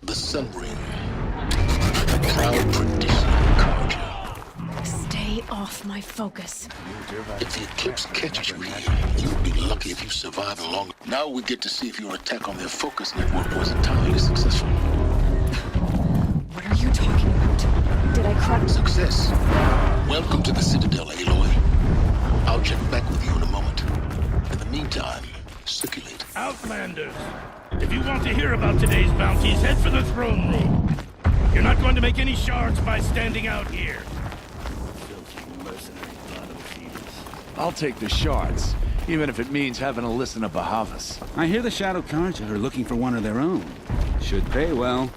The Sun Ring. The proud tradition of Carja. Stay off my focus. If the Eclipse catches you here, you'll be lucky if you survive long. Now we get to see if your attack on their focus network was entirely successful. What are you talking about? Did I crack? Success. Welcome to the Citadel, Aloy. I'll check back with you in a moment. In the meantime, circulate. Outlanders! If you want to hear about today's bounties, head for the throne room. You're not going to make any shards by standing out here. Filthy mercenary bottom feeders. I'll take the shards, even if it means having to listen to Bahavas. I hear the Shadow Carja are looking for one of their own. Should pay well.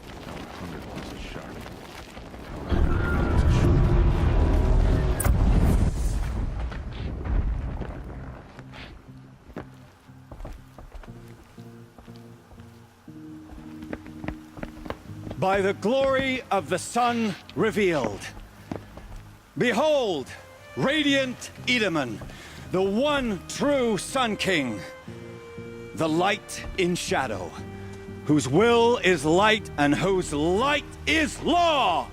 By the glory of the sun revealed. Behold, radiant Edaman, the one true Sun King. The light in shadow, whose will is light and whose light is law!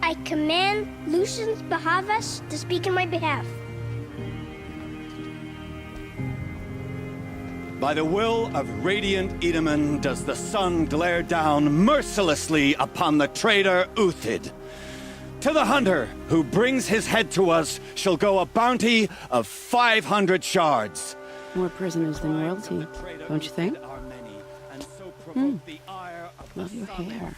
I command Lucius Bahavas to speak in my behalf. By the will of radiant Edaman does the sun glare down mercilessly upon the traitor Uthid. To the hunter who brings his head to us shall go a bounty of 500 shards. More prisoners than royalty, don't you think? Love your hair.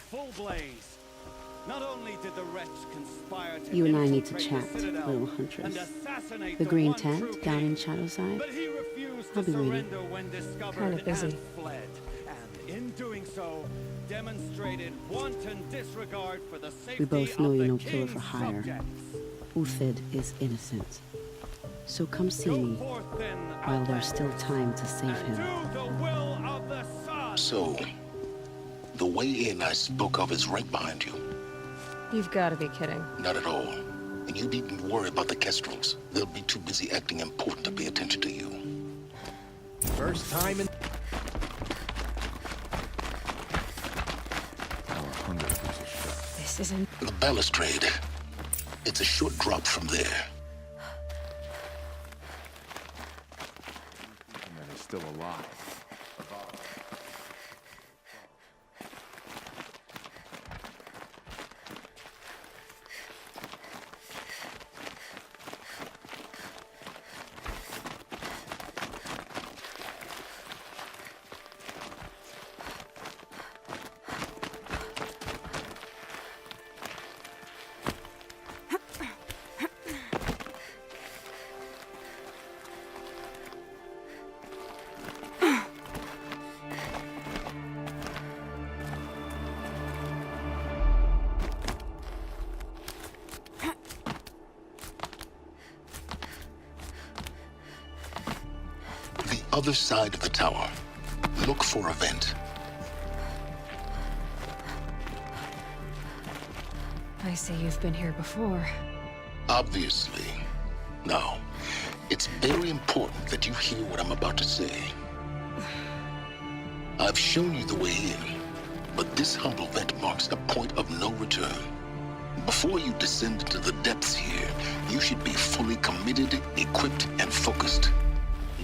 Not only did the wretch conspire to You and I need to chat, little huntress. The green tent down in Shadowside? I'll be waiting. Kind of busy. Fled, and in doing so, demonstrated wanton disregard for the safety We both know of you're the no killer king's for hire. subjects. Uthid is innocent. So come see Go me forth then, while there's still time to save and him. do the will of the sun. So, the way in I spoke of is right behind you. You've got to be kidding. Not at all. And you needn't worry about the Kestrels. They'll be too busy acting important to pay attention to you. First time in... This isn't... The balustrade. It's a short drop from there. Man is still alive. Other side of the tower. Look for a vent. I see you've been here before. Obviously. Now, it's very important that you hear what I'm about to say. I've shown you the way in, but this humble vent marks a point of no return. Before you descend into the depths here, you should be fully committed, equipped, and focused.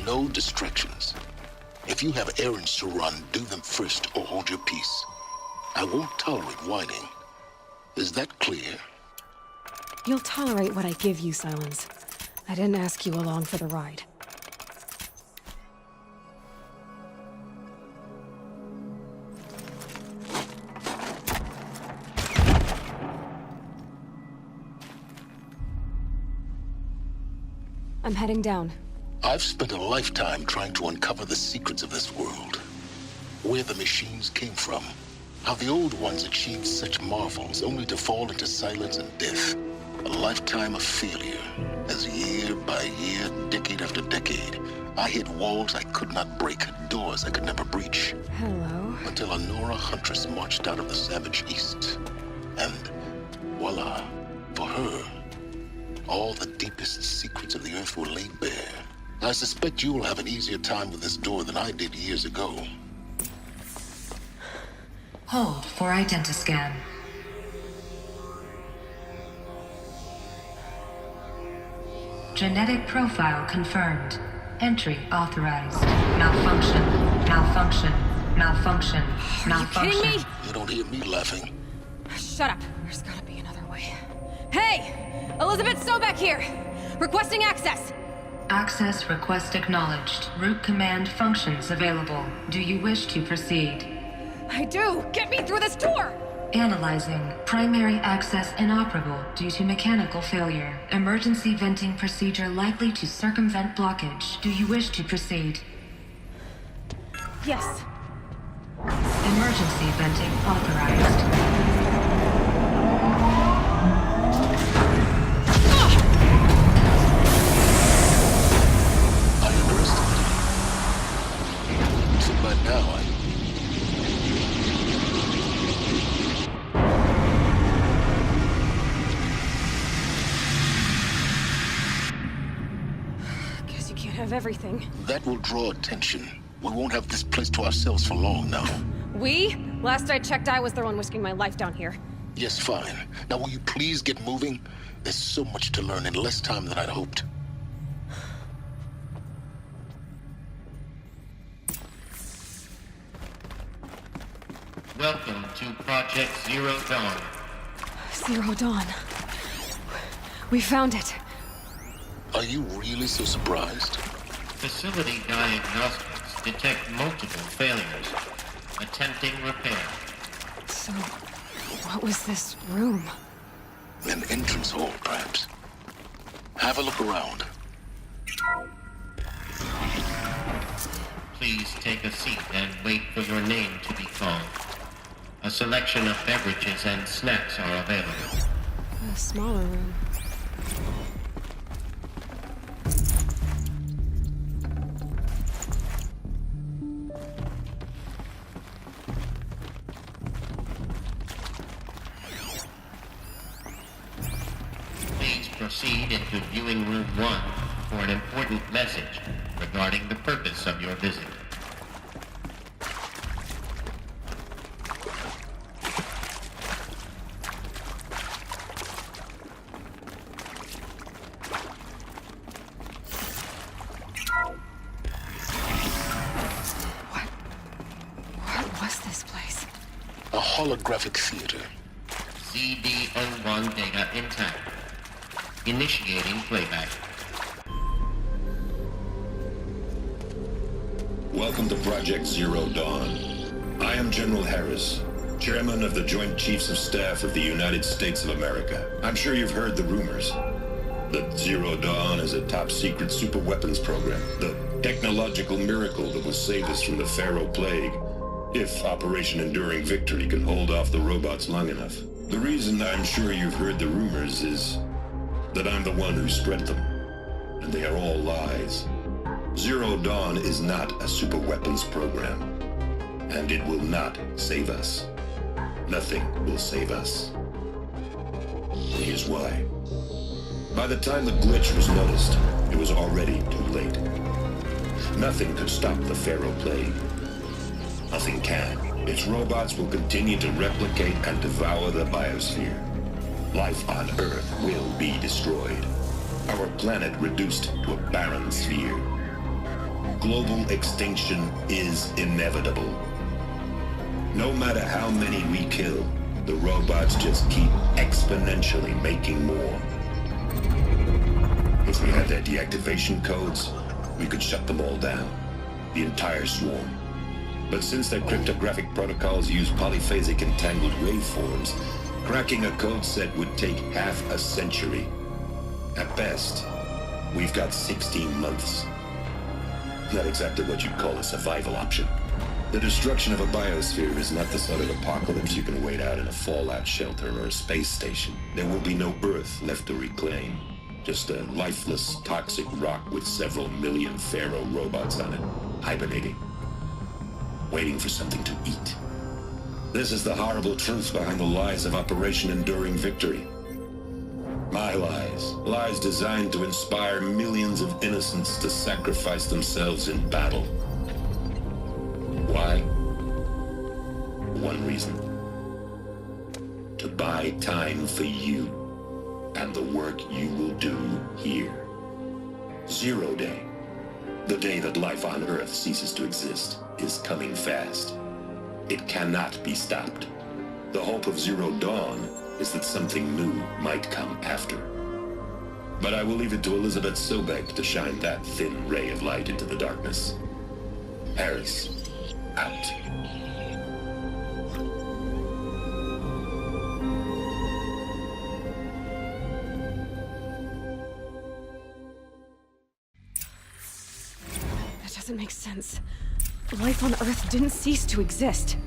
No distractions. If you have errands to run, do them first or hold your peace. I won't tolerate whining. Is that clear? You'll tolerate what I give you, Silence. I didn't ask you along for the ride. I'm heading down. I've spent a lifetime trying to uncover the secrets of this world. Where the machines came from. How the old ones achieved such marvels only to fall into silence and death. A lifetime of failure. As year by year, decade after decade, I hit walls I could not break, doors I could never breach. Hello. Until a Nora huntress marched out of the savage east. And voila, for her, all the deepest secrets of the Earth were laid bare. I suspect you'll have an easier time with this door than I did years ago. Hold for identiscan. Genetic profile confirmed. Entry authorized. Malfunction. Malfunction. Malfunction. Malfunction. Are you kidding me? You don't hear me laughing. Shut up. There's gotta be another way. Hey! Elizabeth Sobek here! Requesting access! Access request acknowledged. Root command functions available. Do you wish to proceed? I do! Get me through this door! Analyzing. Primary access inoperable due to mechanical failure. Emergency venting procedure likely to circumvent blockage. Do you wish to proceed? Yes. Emergency venting authorized. I underestimated you. So by now, Guess you can't have everything. that will draw attention. We won't have this place to ourselves for long now. We? Last I checked, I was the one risking my life down here. Yes, fine. Now will you please get moving? There's so much to learn in less time than I'd hoped. Welcome to Project Zero Dawn. Zero Dawn. We found it. Are you really so surprised? Facility diagnostics detect multiple failures. Attempting repair. So, what was this room? An entrance hall, perhaps. Have a look around. Please take a seat and wait for your name to be called. A selection of beverages and snacks are available. A smaller room. Please proceed into viewing room 1 for an important message regarding the purpose of your visit. What was this place? A holographic theater. CD01 data intact. Initiating playback. Welcome to Project Zero Dawn. I am General Harris, Chairman of the Joint Chiefs of Staff of the United States of America. I'm sure you've heard the rumors that Zero Dawn is a top-secret superweapons program, the technological miracle that will save us from the Pharaoh Plague, if Operation Enduring Victory can hold off the robots long enough. The reason I'm sure you've heard the rumors is that I'm the one who spread them, and they are all lies. Zero Dawn is not a superweapons program, and it will not save us. Nothing will save us. Here's why. By the time the glitch was noticed, it was already too late. Nothing could stop the Pharaoh Plague. Nothing can. Its robots will continue to replicate and devour the biosphere. Life on Earth will be destroyed. Our planet reduced to a barren sphere. Global extinction is inevitable. No matter how many we kill, the robots just keep exponentially making more. If we had their deactivation codes, we could shut them all down. The entire swarm. But since their cryptographic protocols use polyphasic entangled waveforms, cracking a code set would take half a century. At best, we've got 16 months. Not exactly what you'd call a survival option. The destruction of a biosphere is not the sort of apocalypse you can wait out in a fallout shelter or a space station. There will be no Earth left to reclaim. Just a lifeless, toxic rock with several million Pharaoh robots on it, hibernating, waiting for something to eat. This is the horrible truth behind the lies of Operation Enduring Victory. My lies. Lies designed to inspire millions of innocents to sacrifice themselves in battle. Why? One reason. To buy time for you and the work you will do here. Zero Day, the day that life on Earth ceases to exist, is coming fast. It cannot be stopped. The hope of Zero Dawn is that something new might come after. But I will leave it to Elizabeth Sobek to shine that thin ray of light into the darkness. Harris, out. That doesn't make sense. Life on Earth didn't cease to exist.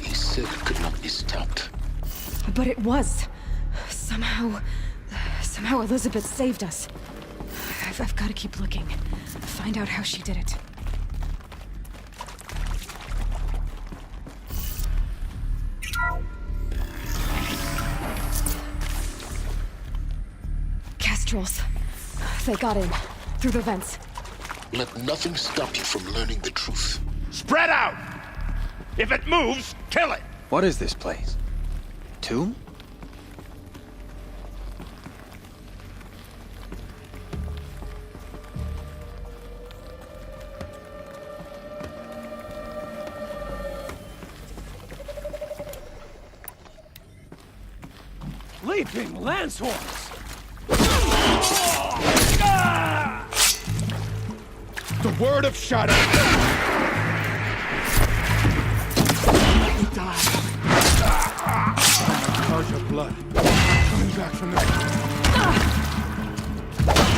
He said it could not be stopped. But it was. Somehow Elizabeth saved us. I've got to keep looking. Find out how she did it. Kestrels. They got in. Through the vents. Let nothing stop you from learning the truth. Spread out! If it moves, kill it! What is this place? Tomb? Leaping Lancehorns! The word of shadow! He died. Charge of blood. Coming back from the...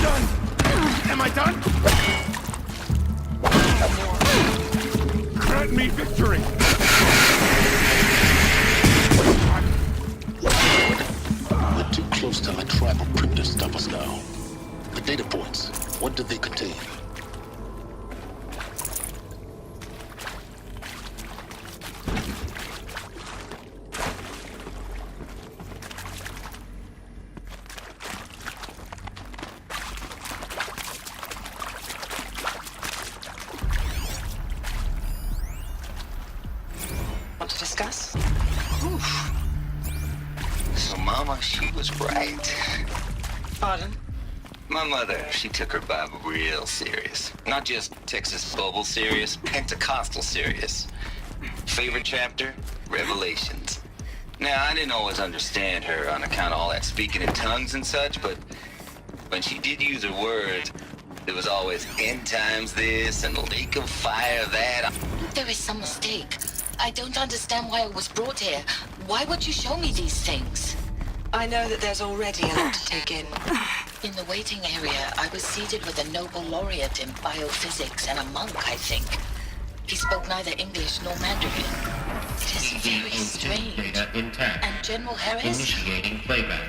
Done! Am I done? Grant me victory! We're too close to the tribal print to stop us now. The data points, what did they contain? Want to discuss? Oof. So Mama, she was right. Pardon? My mother, she took her Bible real serious. Not just Texas Bubble serious, Pentecostal serious. Favorite chapter? Revelations. Now, I didn't always understand her on account of all that speaking in tongues and such, but when she did use her words, there was always end times this and lake of fire that. There is some mistake. I don't understand why I was brought here. Why would you show me these things? I know that there's already a lot to take in. In the waiting area, I was seated with a Nobel laureate in biophysics and a monk, I think. He spoke neither English nor Mandarin. It is very strange. Data intact. And General Harris? Initiating playback.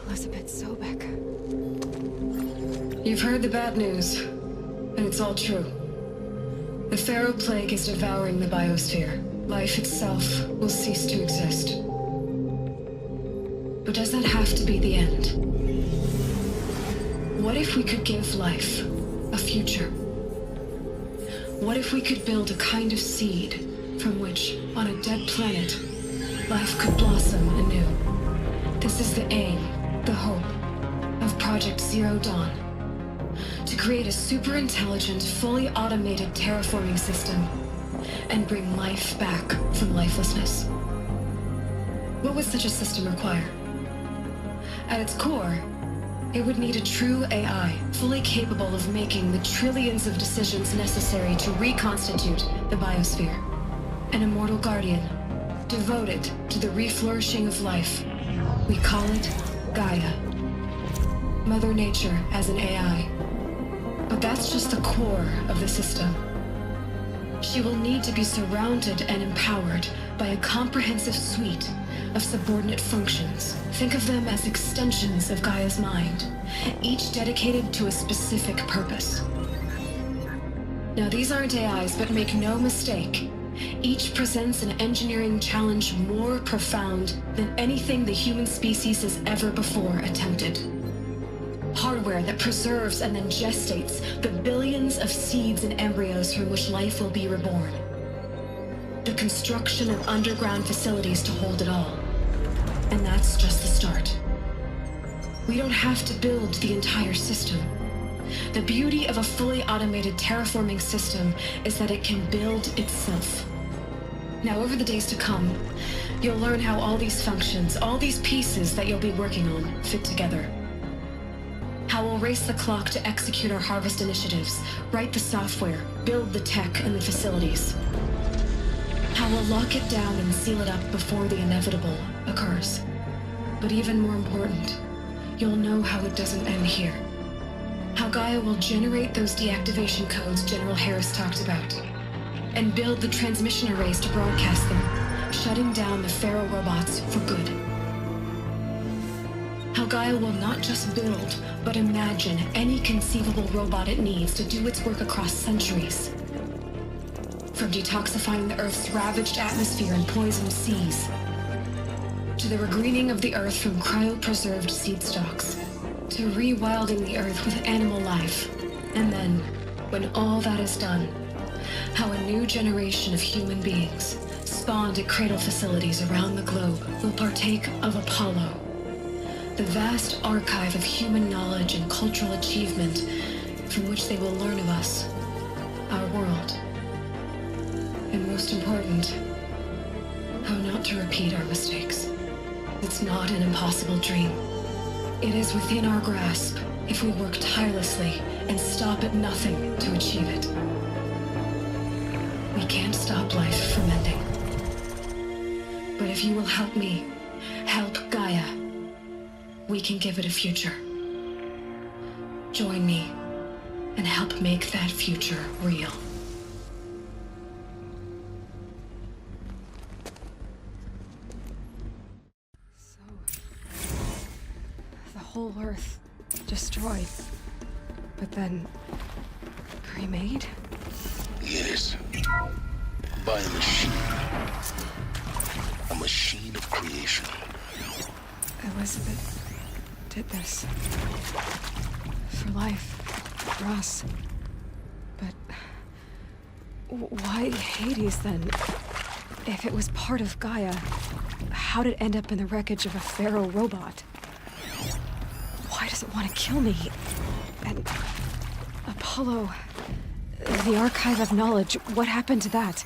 Elizabeth Sobek. You've heard the bad news, and it's all true. The Pharaoh Plague is devouring the biosphere. Life itself will cease to exist. But does that have to be the end? What if we could give life a future? What if we could build a kind of seed from which, on a dead planet, life could blossom anew? This is the aim, the hope, of Project Zero Dawn. To create a super-intelligent, fully automated terraforming system and bring life back from lifelessness. What would such a system require? At its core, it would need a true AI, fully capable of making the trillions of decisions necessary to reconstitute the biosphere. An immortal guardian, devoted to the reflourishing of life. We call it Gaia. Mother Nature as an AI. But that's just the core of the system. She will need to be surrounded and empowered by a comprehensive suite of subordinate functions. Think of them as extensions of Gaia's mind, each dedicated to a specific purpose. Now, these aren't AIs, but make no mistake, Each presents an engineering challenge more profound than anything the human species has ever before attempted. Hardware that preserves and then gestates the billions of seeds and embryos from which life will be reborn. The construction of underground facilities to hold it all. And that's just the start. We don't have to build the entire system. The beauty of a fully automated terraforming system is that it can build itself. Now, over the days to come, you'll learn how all these functions, all these pieces that you'll be working on, fit together. How we'll race the clock to execute our harvest initiatives, write the software, build the tech and the facilities. How we'll lock it down and seal it up before the inevitable occurs. But even more important, you'll know how it doesn't end here. How Gaia will generate those deactivation codes General Harris talked about, and build the transmission arrays to broadcast them, shutting down the Pharaoh robots for good. How Gaia will not just build, but imagine any conceivable robot it needs to do its work across centuries. From detoxifying the Earth's ravaged atmosphere and poisoned seas, to the regreening of the Earth from cryopreserved seed stalks, to rewilding the Earth with animal life. And then, when all that is done, how a new generation of human beings, spawned at cradle facilities around the globe, will partake of Apollo, the vast archive of human knowledge and cultural achievement from which they will learn of us, our world. And most important, how not to repeat our mistakes. It's not an impossible dream. It is within our grasp if we work tirelessly and stop at nothing to achieve it. We can't stop life from ending. But if you will help me, help Gaia, we can give it a future. Join me and help make that future real. Whole Earth destroyed, but then remade? Yes. By a machine. A machine of creation. Elizabeth did this. For life. For us. But why Hades then? If it was part of Gaia, how did it end up in the wreckage of a Pharaoh robot? Why does it want to kill me? And Apollo, the archive of knowledge, what happened to that?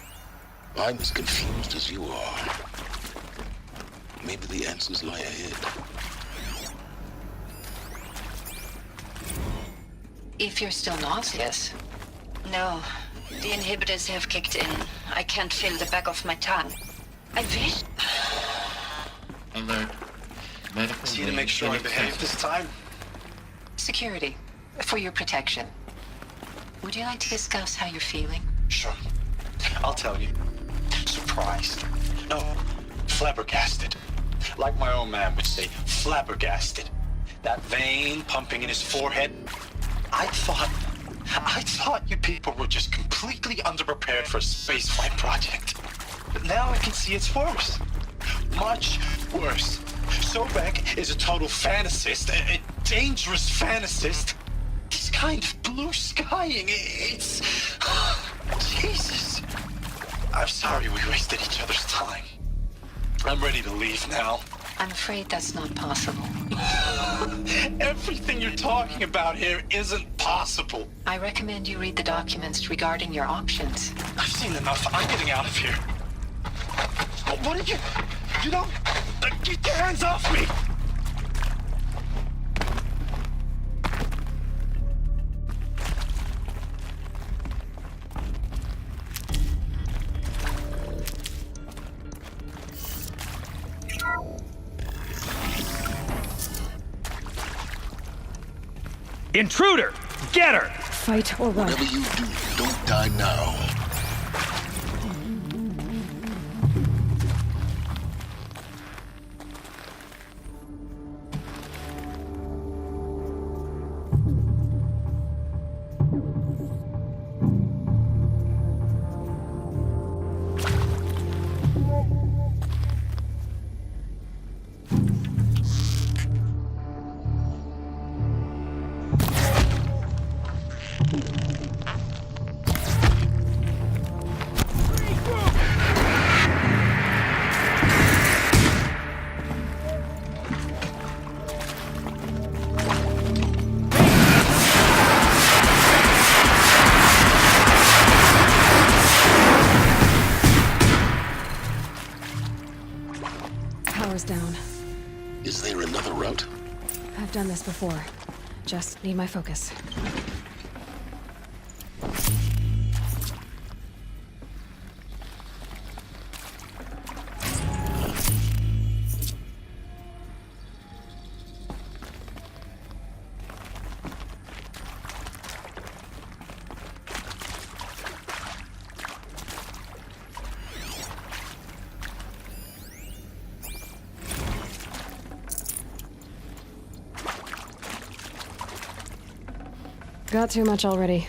I'm as confused as you are. Maybe the answers lie ahead. If you're still nauseous. No, the inhibitors have kicked in. I can't feel the back of my tongue. I wish... Alert. Medical See to make sure I behave this time? Security, for your protection. Would you like to discuss how you're feeling? Sure. I'll tell you. Surprised. No, flabbergasted. Like my old man would say, flabbergasted. That vein pumping in his forehead. I thought you people were just completely underprepared for a spaceflight project. But now I can see it's worse. Much worse. Sobek is a total fantasist, a dangerous fantasist. This kind of blue skying, it's... Jesus. I'm sorry we wasted each other's time. I'm ready to leave now. I'm afraid that's not possible. Everything you're talking about here isn't possible. I recommend you read the documents regarding your options. I've seen enough. I'm getting out of here. What did you... You don't... Get your hands off me! Intruder! Get her! Fight or run. Whatever you do, don't die now. power's down. Is there another route? I've done this before. Just need my focus. Got too much already.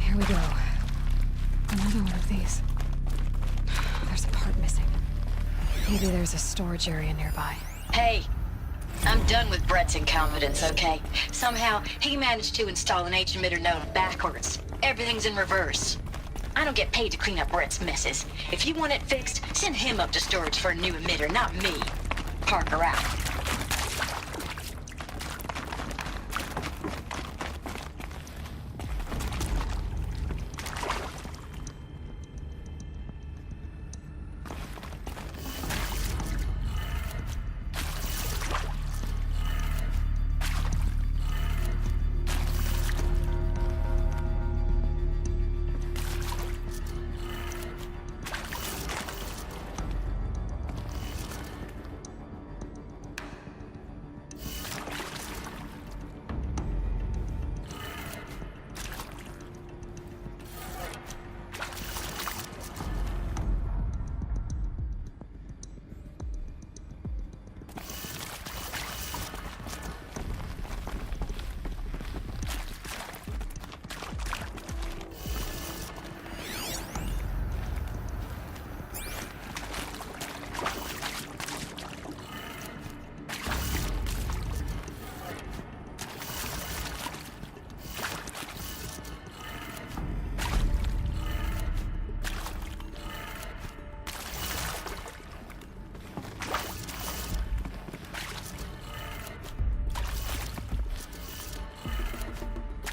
Here we go. Another one of these. There's a part missing. Maybe there's a storage area nearby. Hey, I'm done with Brett's incompetence, okay? Somehow, he managed to install an H-emitter node backwards. Everything's in reverse. I don't get paid to clean up Brett's messes. If you want it fixed, send him up to storage for a new emitter, not me. Parker out.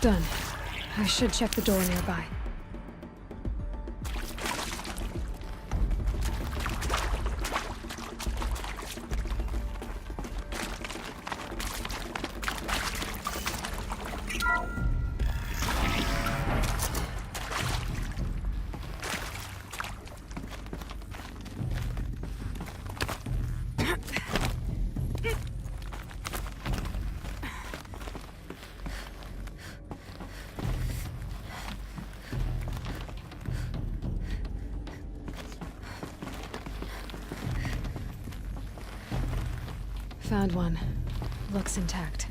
Done. I should check the door nearby. Found one. Looks intact.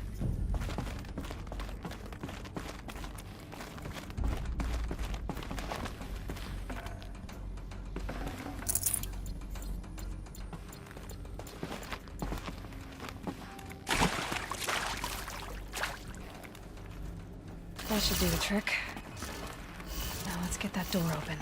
That should do the trick. Now let's get that door open.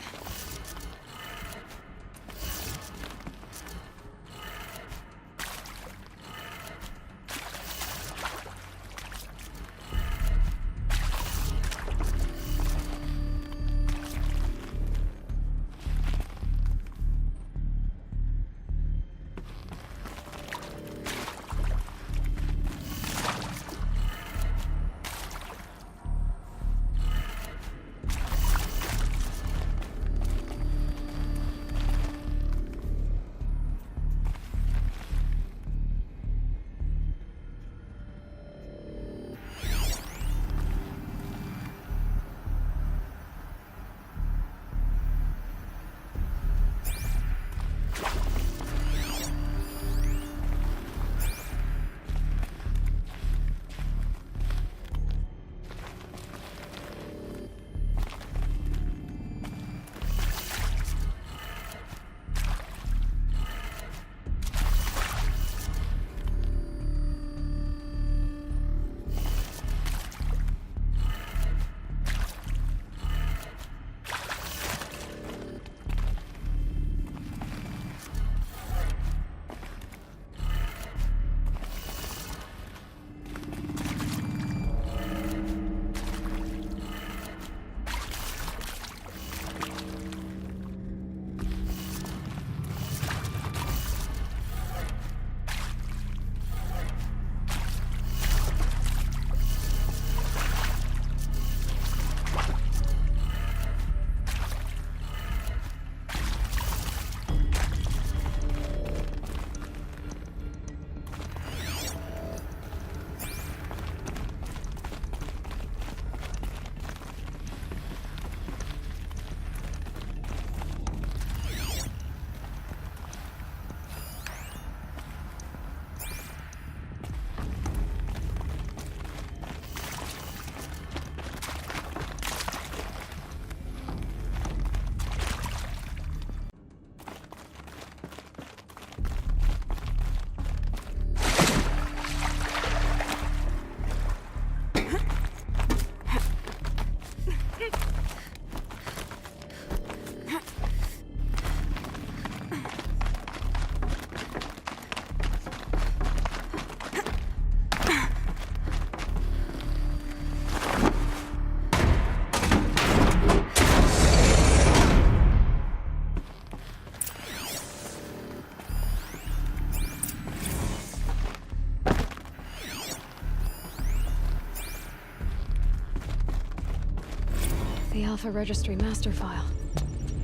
The Alpha Registry master file.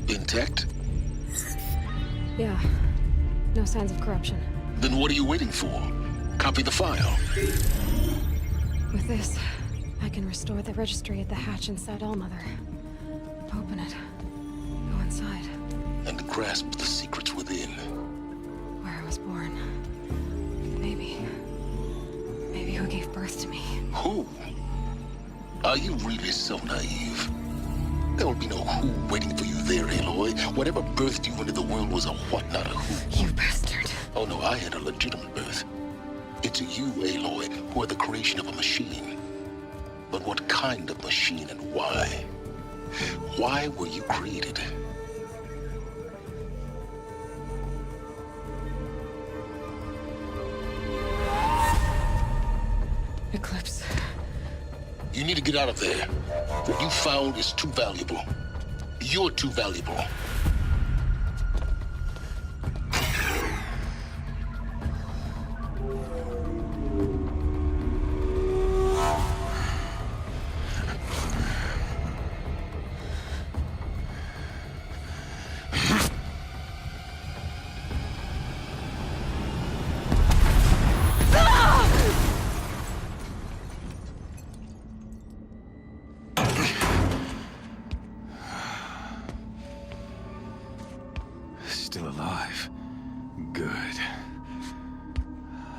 Intact? Yeah. No signs of corruption. Then what are you waiting for? Copy the file. With this, I can restore the registry at the hatch inside Allmother. Open it. Go inside. And grasp the secrets within. Where I was born. Maybe who gave birth to me. Who? Are you really so naive? There will be no who waiting for you there, Aloy. Whatever birthed you into the world was a what, not a who. You bastard. Oh no, I had a legitimate birth. It's you, Aloy, who are the creation of a machine. But what kind of machine and why? Why were you created? Eclipse. You need to get out of there. What you found is too valuable. You're too valuable. Still alive. Good.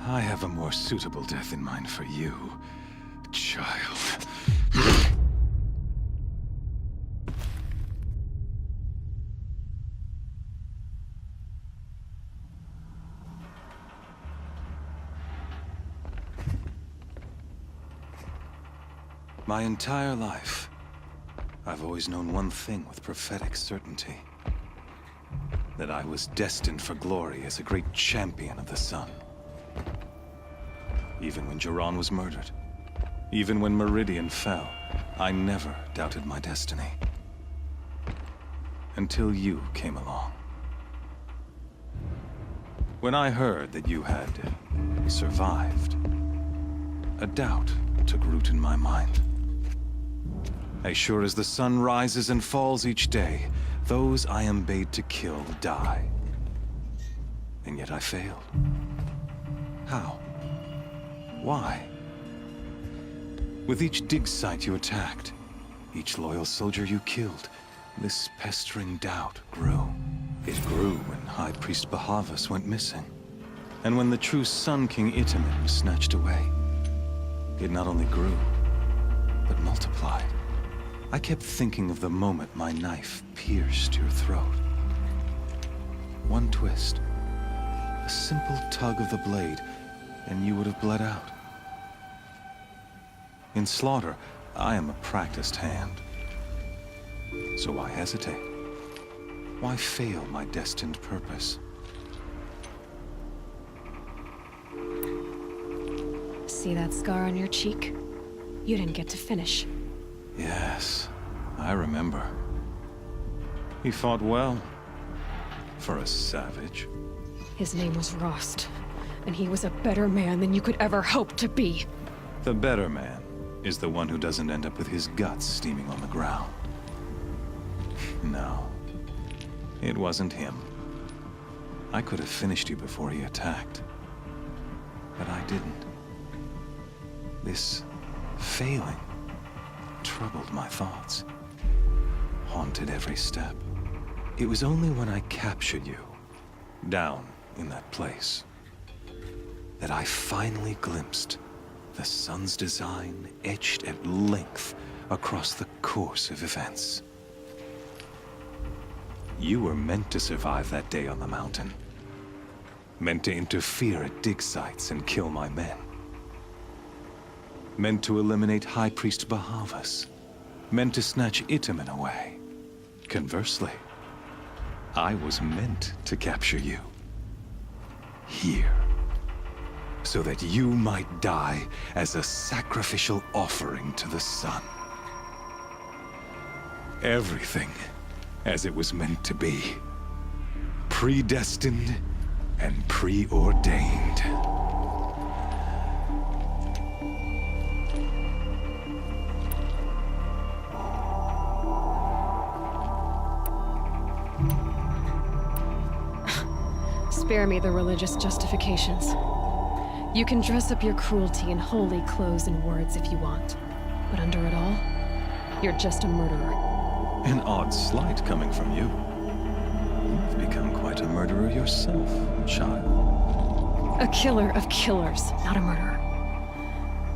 I have a more suitable death in mind for you, child. My entire life, I've always known one thing with prophetic certainty. That I was destined for glory as a great champion of the sun. Even when Jiran was murdered, even when Meridian fell, I never doubted my destiny. Until you came along. When I heard that you had survived, a doubt took root in my mind. As sure as the sun rises and falls each day, those I am bade to kill die. And yet I failed. How? Why? With each dig site you attacked, each loyal soldier you killed, this pestering doubt grew. It grew when High Priest Bahavas went missing. And when the true Sun King Itamen was snatched away. It not only grew, but multiplied. I kept thinking of the moment my knife pierced your throat. One twist, a simple tug of the blade, and you would have bled out. In slaughter, I am a practiced hand. So why hesitate? Why fail my destined purpose? See that scar on your cheek? You didn't get to finish. Yes, I remember. He fought well. For a savage. His name was Rost, and he was a better man than you could ever hope to be. The better man is the one who doesn't end up with his guts steaming on the ground. No, it wasn't him. I could have finished you before he attacked. But I didn't. This failing troubled my thoughts, haunted every step. It was only when I captured you, down in that place, that I finally glimpsed the sun's design etched at length across the course of events. You were meant to survive that day on the mountain. Meant to interfere at dig sites and kill my men. Meant to eliminate High Priest Bahavas. Meant to snatch Itamen away. Conversely, I was meant to capture you. Here. So that you might die as a sacrificial offering to the sun. Everything as it was meant to be. Predestined and preordained. Spare me the religious justifications. You can dress up your cruelty in holy clothes and words if you want. But under it all, you're just a murderer. An odd slight coming from you. You've become quite a murderer yourself, child. A killer of killers, not a murderer.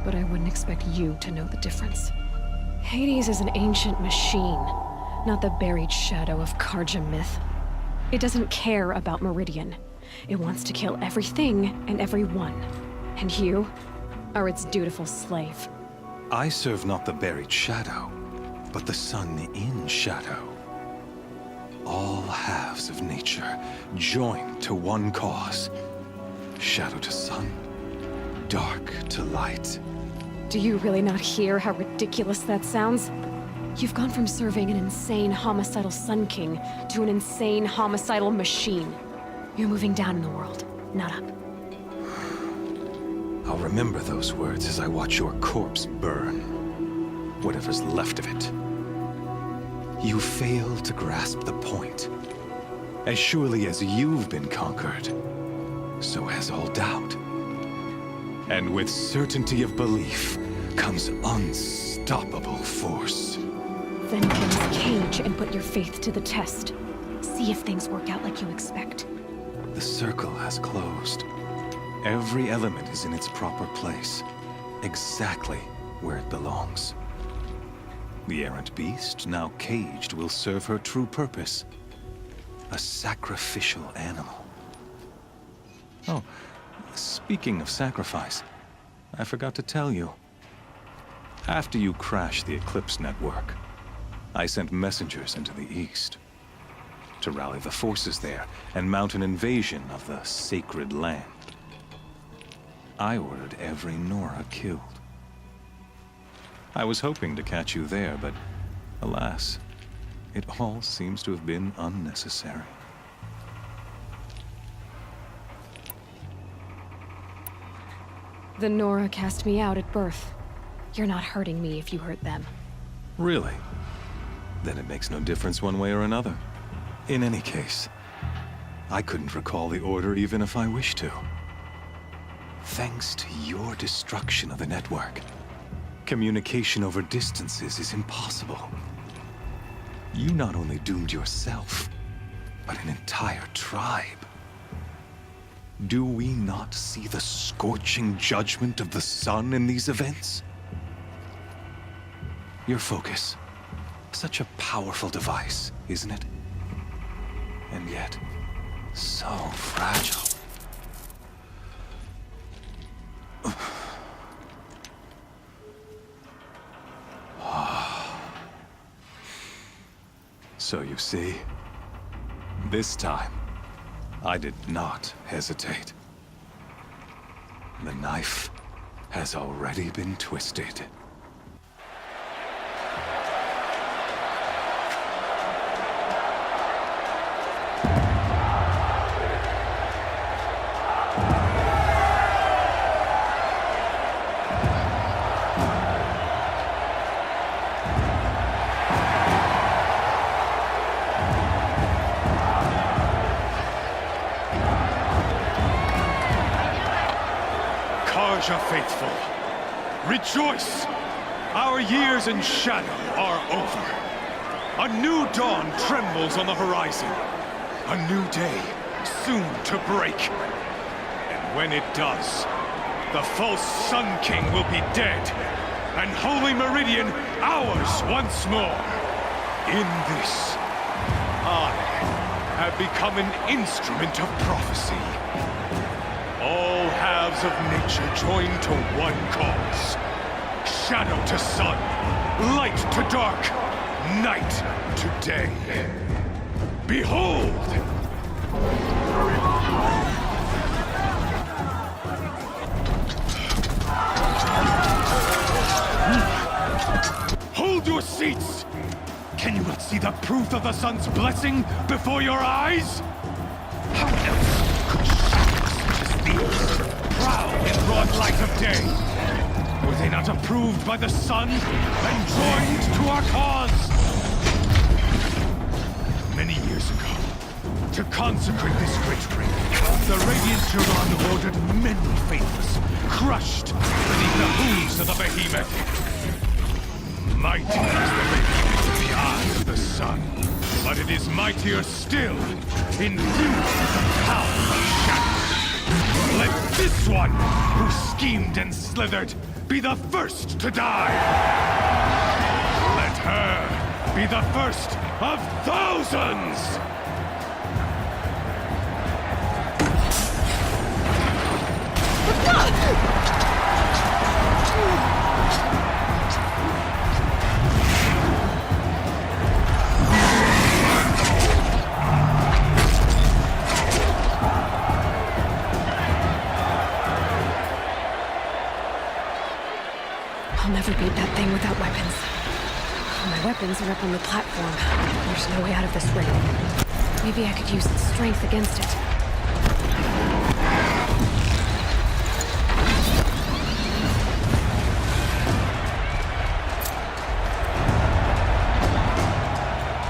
But I wouldn't expect you to know the difference. Hades is an ancient machine, not the buried shadow of Karja myth. It doesn't care about Meridian. It wants to kill everything and everyone. And you are its dutiful slave. I serve not the buried shadow, but the sun in shadow. All halves of nature joined to one cause. Shadow to sun, dark to light. Do you really not hear how ridiculous that sounds? You've gone from serving an insane homicidal Sun King to an insane homicidal machine. You're moving down in the world, not up. I'll remember those words as I watch your corpse burn. Whatever's left of it. You fail to grasp the point. As surely as you've been conquered, so has all doubt. And with certainty of belief comes unstoppable force. Then get in this cage and put your faith to the test. See if things work out like you expect. The circle has closed. Every element is in its proper place, exactly where it belongs. The errant beast, now caged, will serve her true purpose. A sacrificial animal. Oh, speaking of sacrifice, I forgot to tell you. After you crashed the Eclipse network, I sent messengers into the east to rally the forces there and mount an invasion of the sacred land. I ordered every Nora killed. I was hoping to catch you there, but alas, it all seems to have been unnecessary. The Nora cast me out at birth. You're not hurting me if you hurt them. Really? Then it makes no difference one way or another. In any case, I couldn't recall the order even if I wished to. Thanks to your destruction of the network, communication over distances is impossible. You not only doomed yourself, but an entire tribe. Do we not see the scorching judgment of the sun in these events? Your focus. Such a powerful device, isn't it? And yet, so fragile. So you see, this time, I did not hesitate. The knife has already been twisted. Karja faithful, rejoice! Our years in shadow are over. A new dawn trembles on the horizon. A new day soon to break. And when it does, the false Sun King will be dead, and Holy Meridian ours once more. In this, I have become an instrument of prophecy. All halves of nature join to one cause. Shadow to sun, light to dark, night to day. Behold! Hold your seats! Can you not see the proof of the sun's blessing before your eyes? How else could shadows such as these prowl in broad light of day? Were they not approved by the sun and joined to our cause? Many years ago, To consecrate this great ring, the Radiant Turan ordered many faithless, crushed beneath the hooves of the behemoth. Mighty is the ring in the eyes of the sun, but it is mightier still, infused with the power of shadow. Let this one, who schemed and slithered, be the first to die. Let her be the first of thousands! I'll never beat that thing without weapons. My weapons are up on the platform. There's no way out of this ring. Maybe I could use strength against it.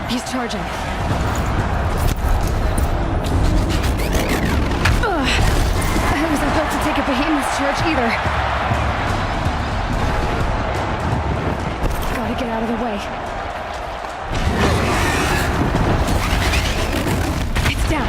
He's charging. Ugh. I wasn't built to take a behemoth's charge either. Gotta get out of the way. It's down.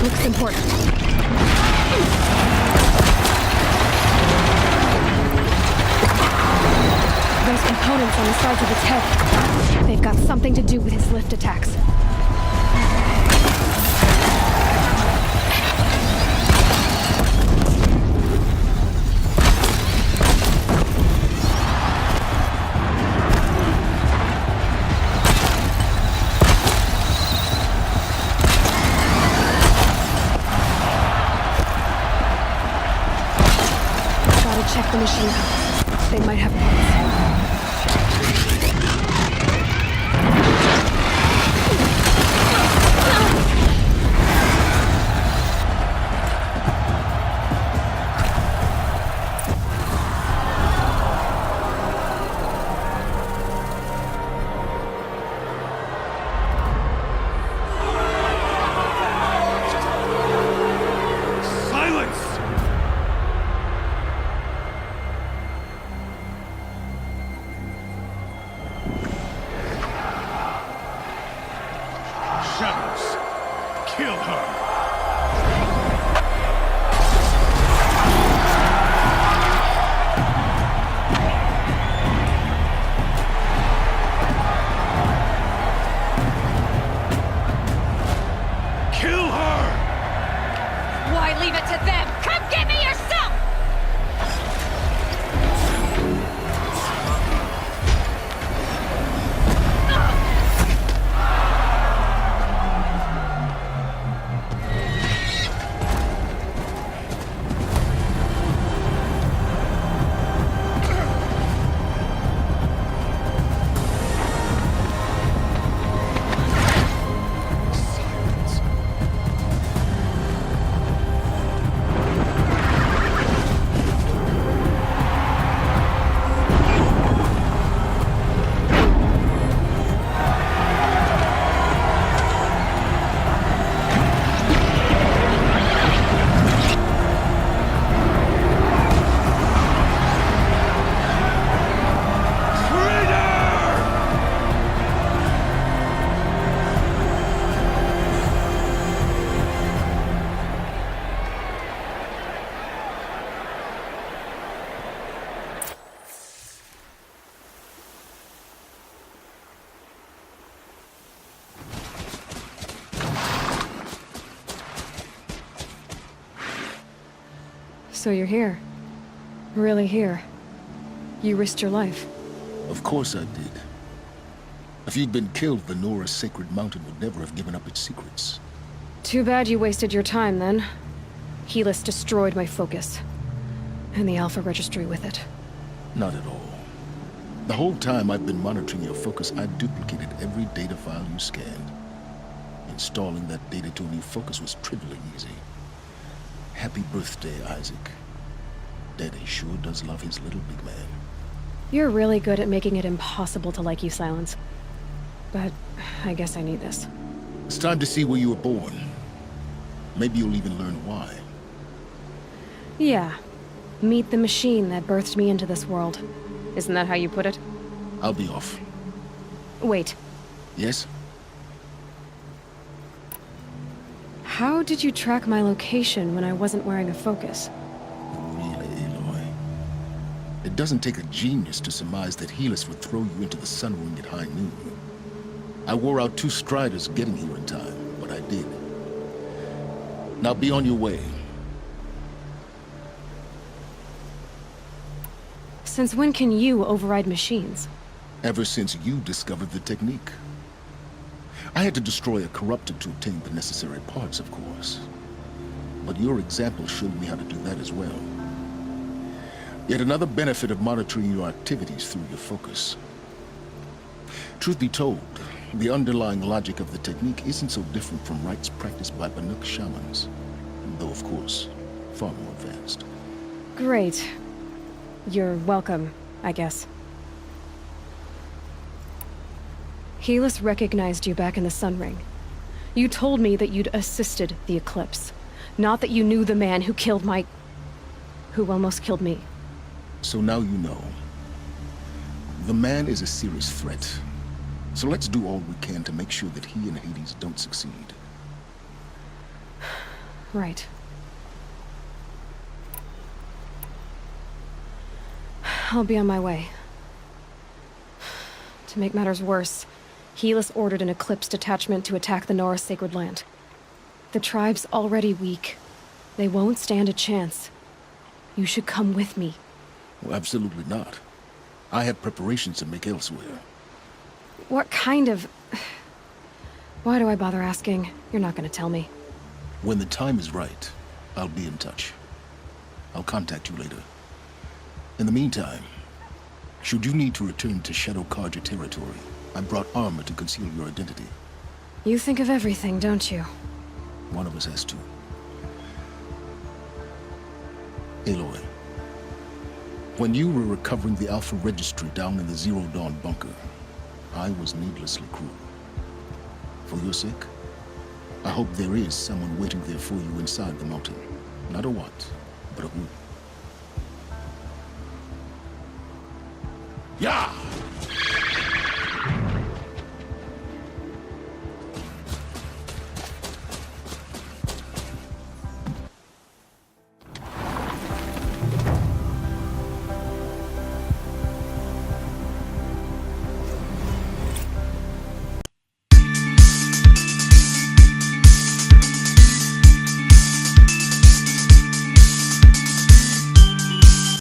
Looks important. Those components on the sides of its head, they've got something to do with his lift attacks. Check the machine house. They might have parts. So you're here. Really here. You risked your life. Of course I did. If you'd been killed, the Nora's Sacred Mountain would never have given up its secrets. Too bad you wasted your time, then. Helis destroyed my focus. And the Alpha Registry with it. Not at all. The whole time I've been monitoring your focus, I've duplicated every data file you scanned. Installing that data to a new focus was trivially easy. Happy birthday, Isaac. Daddy sure does love his little big man. You're really good at making it impossible to like you, Silence. But I guess I need this. It's time to see where you were born. Maybe you'll even learn why. Yeah. Meet the machine that birthed me into this world. Isn't that how you put it? I'll be off. Wait. Yes? How did you track my location when I wasn't wearing a focus? Really, Aloy? It doesn't take a genius to surmise that Helis would throw you into the Sun Ring at high noon. I wore out 2 striders getting here in time, but I did. Now be on your way. Since when can you override machines? Ever since you discovered the technique. I had to destroy a corruptor to obtain the necessary parts, of course. But your example showed me how to do that as well. Yet another benefit of monitoring your activities through your focus. Truth be told, the underlying logic of the technique isn't so different from rites practiced by Banuk shamans, though of course, far more advanced. Great. You're welcome, I guess. Helis recognized you back in the Sun Ring. You told me that you'd assisted the Eclipse, not that you knew the man who almost killed me. So now you know. The man is a serious threat. So let's do all we can to make sure that he and Hades don't succeed. Right. I'll be on my way. To make matters worse, Helis ordered an Eclipse detachment to attack the Nora Sacred Land. The tribe's already weak. They won't stand a chance. You should come with me. Well, absolutely not. I have preparations to make elsewhere. What kind of... Why do I bother asking? You're not gonna tell me. When the time is right, I'll be in touch. I'll contact you later. In the meantime, should you need to return to Shadow Carja territory, I brought armor to conceal your identity. You think of everything, don't you? One of us has to. Aloy, when you were recovering the Alpha Registry down in the Zero Dawn bunker, I was needlessly cruel. For your sake, I hope there is someone waiting there for you inside the mountain. Not a what, but a who. Yeah!